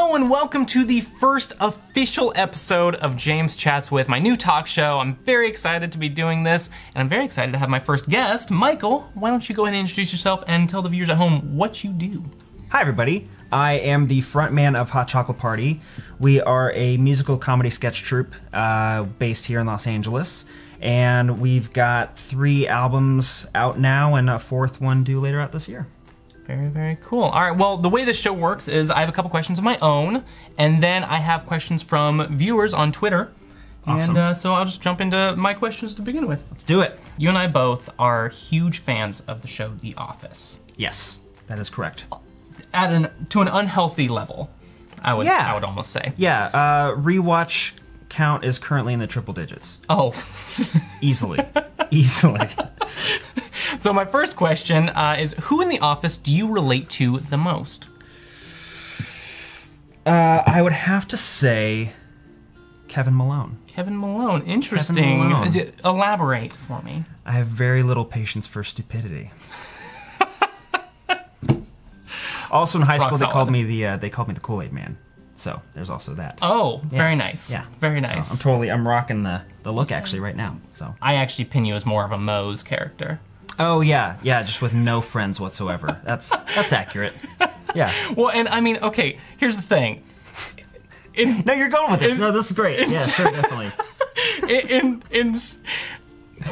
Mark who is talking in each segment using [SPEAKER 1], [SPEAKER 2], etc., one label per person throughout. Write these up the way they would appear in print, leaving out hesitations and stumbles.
[SPEAKER 1] Hello and welcome to the first official episode of James Chats with, my new talk show. I'm very excited to be doing this, and I'm very excited to have my first guest, Michael. Why don't you go ahead and introduce yourself and tell the viewers at home what you do?
[SPEAKER 2] Hi everybody, I am the frontman of Hot Chocolate Party. We are a musical comedy sketch troupe based here in Los Angeles, and we've got 3 albums out now and a 4th one due later out this year.
[SPEAKER 1] Very, very cool. All right, well, the way this show works is I have a couple questions of my own, and then I have questions from viewers on Twitter.
[SPEAKER 2] Awesome.
[SPEAKER 1] And so I'll just jump into my questions to begin with.
[SPEAKER 2] Let's do it.
[SPEAKER 1] You and I both are huge fans of the show The Office.
[SPEAKER 2] Yes, that is correct.
[SPEAKER 1] To an unhealthy level, I would almost say.
[SPEAKER 2] Yeah, rewatch count is currently in the triple digits.
[SPEAKER 1] Oh.
[SPEAKER 2] Easily. Easily.
[SPEAKER 1] So my first question is, who in The Office do you relate to the most?
[SPEAKER 2] I would have to say Kevin Malone.
[SPEAKER 1] Kevin Malone, interesting.
[SPEAKER 2] Kevin Malone.
[SPEAKER 1] Elaborate for me.
[SPEAKER 2] I have very little patience for stupidity. Also in high school, they called me the Kool-Aid Man. So there's also that.
[SPEAKER 1] Oh, yeah. Very nice.
[SPEAKER 2] Yeah,
[SPEAKER 1] very nice.
[SPEAKER 2] So I'm rocking the look actually right now. So
[SPEAKER 1] I actually pin you as more of a Moe's character.
[SPEAKER 2] Oh yeah, just with no friends whatsoever. That's accurate. Yeah.
[SPEAKER 1] Well, and I mean, okay. Here's the thing.
[SPEAKER 2] No, you're going with this. No, this is great. Yeah, sure, definitely.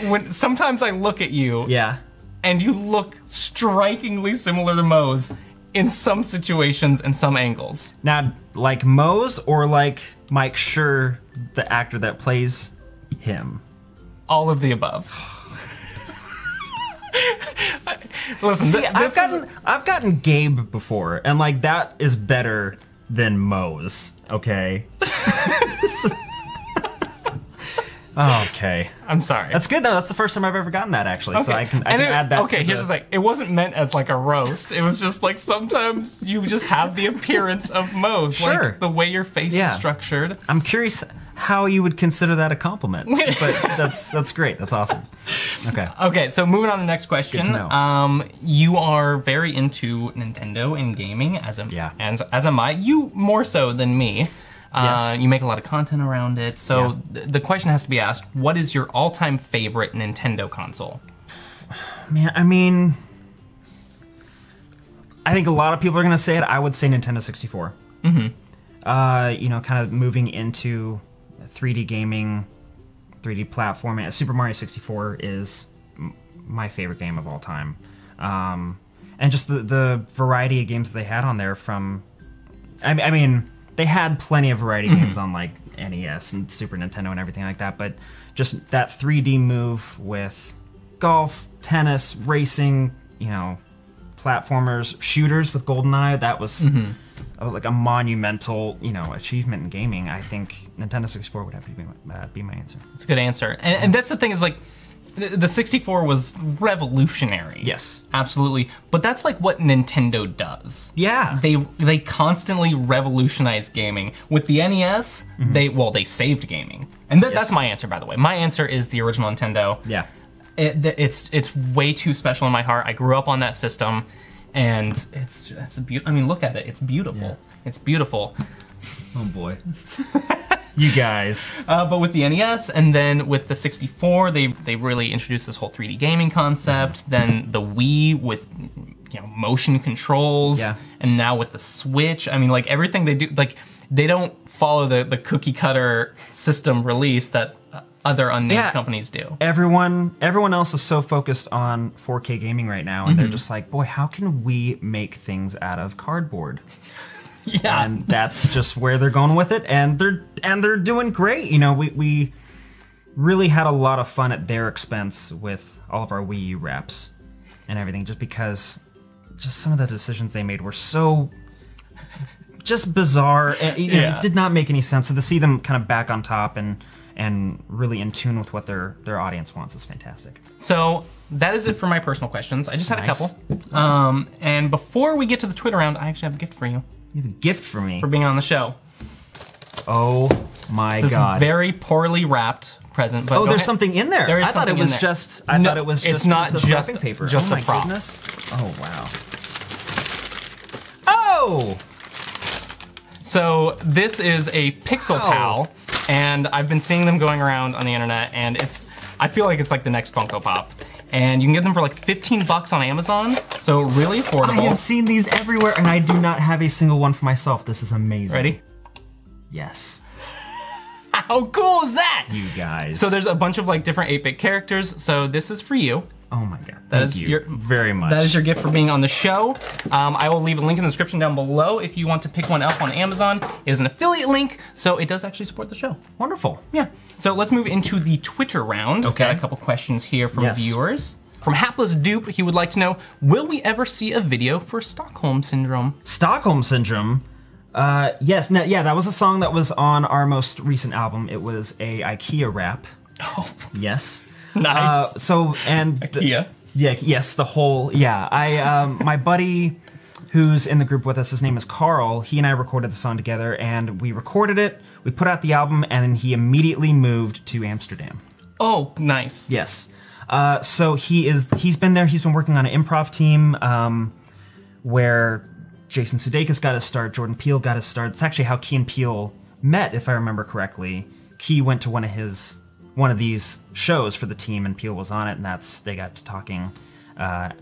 [SPEAKER 1] When sometimes I look at you.
[SPEAKER 2] Yeah.
[SPEAKER 1] And you look strikingly similar to Moe's in some situations and some angles.
[SPEAKER 2] Now, like Moe's or like Mike Schur, the actor that plays him?
[SPEAKER 1] All of the above. Listen,
[SPEAKER 2] see, I've gotten Gabe before, and like that is better than Moe's. Okay. Okay.
[SPEAKER 1] I'm sorry.
[SPEAKER 2] That's good though. That's the first time I've ever gotten that actually. Okay. So I can add that.
[SPEAKER 1] Okay, here's the thing. It wasn't meant as like a roast. It was just like sometimes you just have the appearance of Moe's.
[SPEAKER 2] Sure.
[SPEAKER 1] Like the way your face is structured.
[SPEAKER 2] I'm curious how you would consider that a compliment. But that's great. That's awesome. Okay.
[SPEAKER 1] Okay, so moving on to the next question.
[SPEAKER 2] Good to know.
[SPEAKER 1] You are very into Nintendo and gaming, as am I. You more so than me.
[SPEAKER 2] Yes.
[SPEAKER 1] You make a lot of content around it, so the question has to be asked, what is your all-time favorite Nintendo console?
[SPEAKER 2] Man, I mean, I think a lot of people are going to say it. I would say Nintendo 64. Mm-hmm. You know, kind of moving into 3D gaming, 3D platforming. Super Mario 64 is my favorite game of all time. And just the variety of games they had on there from... I mean... They had plenty of variety games on like NES and Super Nintendo and everything like that, but just that 3D move with golf, tennis, racing, you know, platformers, shooters with GoldenEye, that was like a monumental, you know, achievement in gaming. I think Nintendo 64 would have to be my answer.
[SPEAKER 1] It's a good answer. And that's the thing is like, the 64 was revolutionary.
[SPEAKER 2] Yes.
[SPEAKER 1] Absolutely. But that's like what Nintendo does.
[SPEAKER 2] Yeah.
[SPEAKER 1] They constantly revolutionize gaming. With the NES, they saved gaming. And that's my answer, by the way. My answer is the original Nintendo.
[SPEAKER 2] Yeah.
[SPEAKER 1] It's way too special in my heart. I grew up on that system, and it's a beautiful. I mean, look at it. It's beautiful. Yeah. It's beautiful.
[SPEAKER 2] Oh boy. You guys.
[SPEAKER 1] But with the NES and then with the 64, they really introduced this whole 3D gaming concept. Then the Wii with, you know, motion controls. Yeah. And now with the Switch, I mean, like everything they do, like they don't follow the cookie cutter system release that other unnamed companies do. Everyone
[SPEAKER 2] else is so focused on 4K gaming right now, and they're just like, boy, how can we make things out of cardboard?
[SPEAKER 1] Yeah,
[SPEAKER 2] and that's just where they're going with it, and they're doing great. You know, we really had a lot of fun at their expense with all of our Wii U wraps and everything, just because some of the decisions they made were so just bizarre. And, you know, it did not make any sense. So to see them kind of back on top and really in tune with what their audience wants is fantastic.
[SPEAKER 1] So that is it for my personal questions. I just had a couple. And before we get to the Twitter round, I actually have a gift for you.
[SPEAKER 2] You have a gift for me?
[SPEAKER 1] For being on the show.
[SPEAKER 2] Oh my
[SPEAKER 1] this
[SPEAKER 2] God.
[SPEAKER 1] Is very poorly wrapped present. But
[SPEAKER 2] there's something in there.
[SPEAKER 1] There is
[SPEAKER 2] I thought it was just. I thought it was just.
[SPEAKER 1] It's not just
[SPEAKER 2] wrapping paper.
[SPEAKER 1] Just
[SPEAKER 2] oh
[SPEAKER 1] a prop.
[SPEAKER 2] Goodness. Oh wow. Oh.
[SPEAKER 1] So this is a Pixel Pal, and I've been seeing them going around on the internet, and I feel like it's like the next Funko Pop. And you can get them for like 15 bucks on Amazon, so really affordable.
[SPEAKER 2] I have seen these everywhere, and I do not have a single one for myself. This is amazing.
[SPEAKER 1] Ready?
[SPEAKER 2] Yes.
[SPEAKER 1] How cool is that?
[SPEAKER 2] You guys.
[SPEAKER 1] So there's a bunch of like different 8-bit characters, so this is for you.
[SPEAKER 2] Oh my god, thank you very much.
[SPEAKER 1] That is your gift for being on the show. I will leave a link in the description down below if you want to pick one up on Amazon. It is an affiliate link, so it does actually support the show.
[SPEAKER 2] Wonderful.
[SPEAKER 1] Yeah. So let's move into the Twitter round.
[SPEAKER 2] Okay.
[SPEAKER 1] Got a couple questions here from viewers. From Hapless Dupe, he would like to know, will we ever see a video for Stockholm Syndrome?
[SPEAKER 2] Stockholm Syndrome? Yes, yeah, that was a song that was on our most recent album. It was a IKEA rap.
[SPEAKER 1] Oh.
[SPEAKER 2] Yes.
[SPEAKER 1] Nice.
[SPEAKER 2] IKEA. My buddy who's in the group with us, his name is Carl, he and I recorded the song together, and we recorded it, we put out the album, and then he immediately moved to Amsterdam.
[SPEAKER 1] Oh, nice.
[SPEAKER 2] Yes. So he's been there, he's been working on an improv team, where Jason Sudeikis got his start, Jordan Peele got his start. It's actually how Key and Peele met, if I remember correctly. Key went to one of these shows for the team, and Peele was on it, and they got to talking right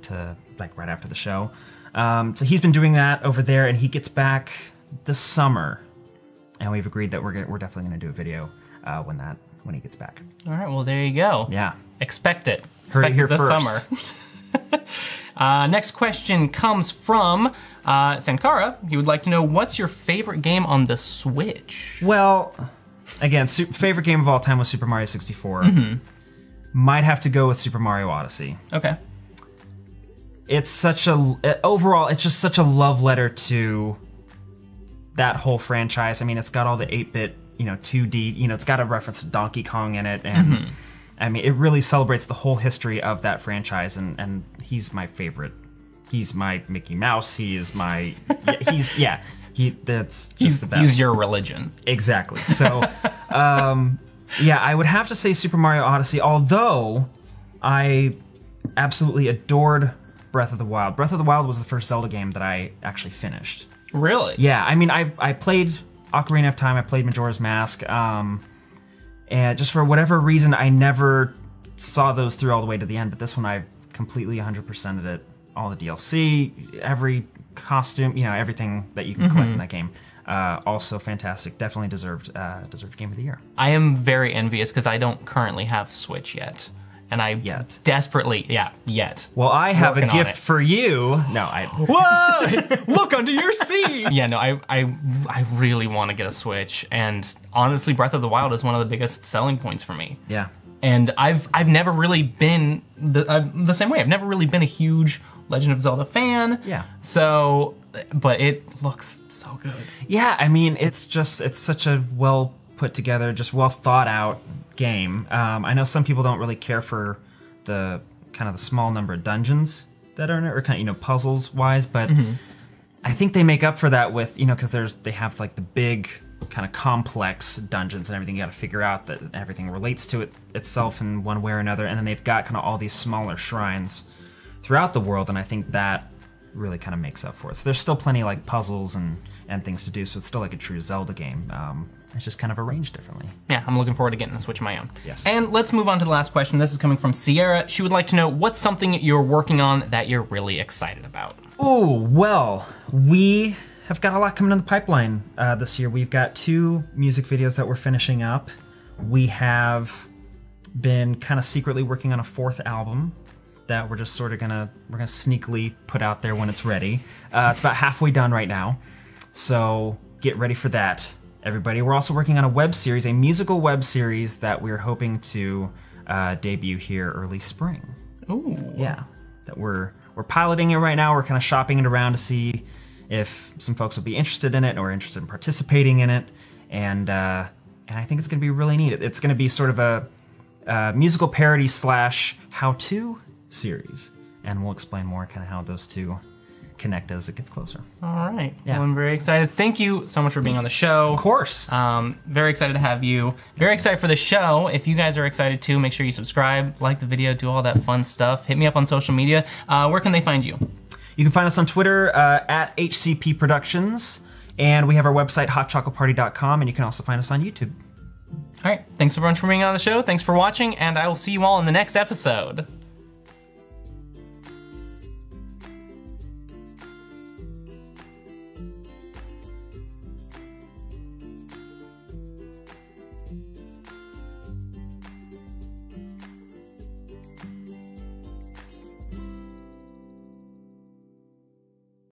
[SPEAKER 2] after the show. So he's been doing that over there, and he gets back this summer, and we've agreed that we're definitely going to do a video when he gets back.
[SPEAKER 1] All right, well there you go.
[SPEAKER 2] Yeah,
[SPEAKER 1] expect it.
[SPEAKER 2] Heard it here
[SPEAKER 1] this
[SPEAKER 2] first.
[SPEAKER 1] Summer. Next question comes from Sankara. He would like to know, what's your favorite game on the Switch?
[SPEAKER 2] Well, again, favorite game of all time was Super Mario 64. Might have to go with Super Mario Odyssey.
[SPEAKER 1] Okay.
[SPEAKER 2] It's overall, it's just such a love letter to that whole franchise. I mean, it's got all the 8-bit, 2D, it's got a reference to Donkey Kong in it, and I mean, it really celebrates the whole history of that franchise, and he's my favorite. He's my Mickey Mouse. He is my, that's just the best.
[SPEAKER 1] He's your religion.
[SPEAKER 2] Exactly. So, yeah, I would have to say Super Mario Odyssey, although I absolutely adored Breath of the Wild. Breath of the Wild was the first Zelda game that I actually finished.
[SPEAKER 1] Really?
[SPEAKER 2] Yeah, I mean, I played Ocarina of Time, I played Majora's Mask, and just for whatever reason, I never saw those through all the way to the end, but this one I completely 100%ed it. All the DLC, every costume, everything that you can collect in that game. Also fantastic. Definitely deserved Game of the Year. I
[SPEAKER 1] am very envious because I don't currently have Switch yet. And I desperately, yet.
[SPEAKER 2] Well, I have a gift for you. No,
[SPEAKER 1] Whoa! Look under your seat! Yeah, no, I really want to get a Switch. And honestly, Breath of the Wild is one of the biggest selling points for me.
[SPEAKER 2] Yeah.
[SPEAKER 1] And I've never really been the same way. I've never really been a huge Legend of Zelda fan.
[SPEAKER 2] Yeah.
[SPEAKER 1] So, but it looks so good.
[SPEAKER 2] Yeah, I mean, it's such a well put together, just well thought out game. I know some people don't really care for the kind of the small number of dungeons that are in it, or kind of, puzzles wise, but I think they make up for that with, because they have like the big kind of complex dungeons and everything you got to figure out that everything relates to itself in one way or another, and then they've got kind of all these smaller shrines throughout the world, and I think that really kind of makes up for it. So there's still plenty like puzzles and things to do, so it's still like a true Zelda game. It's just kind of arranged differently.
[SPEAKER 1] Yeah, I'm looking forward to getting a Switch of my own.
[SPEAKER 2] Yes.
[SPEAKER 1] And let's move on to the last question. This is coming from Sierra. She would like to know, what's something you're working on that you're really excited about?
[SPEAKER 2] Oh, well, we have got a lot coming in the pipeline this year. We've got 2 music videos that we're finishing up. We have been kind of secretly working on a 4th album that we're just sort of gonna sneakily put out there when it's ready. It's about halfway done right now, so get ready for that, everybody. We're also working on a web series, a musical web series that we're hoping to debut here early spring.
[SPEAKER 1] Ooh.
[SPEAKER 2] Yeah, that we're piloting it right now. We're kind of shopping it around to see if some folks will be interested in it or interested in participating in it, and I think it's gonna be really neat. It's gonna be sort of a musical parody / how-to series, and we'll explain more kind of how those two connect as it gets closer.
[SPEAKER 1] All right. Yeah. Well, I'm very excited. Thank you so much for being on the show.
[SPEAKER 2] Of course.
[SPEAKER 1] Very excited to have you. Very excited for the show. If you guys are excited too, make sure you subscribe, like the video, do all that fun stuff. Hit me up on social media. Where can they find you?
[SPEAKER 2] You can find us on Twitter at HCP Productions, And we have our website, hotchocolateparty.com, and you can also find us on YouTube.
[SPEAKER 1] All right, thanks everyone for being on the show. Thanks for watching, and I will see you all in the next episode.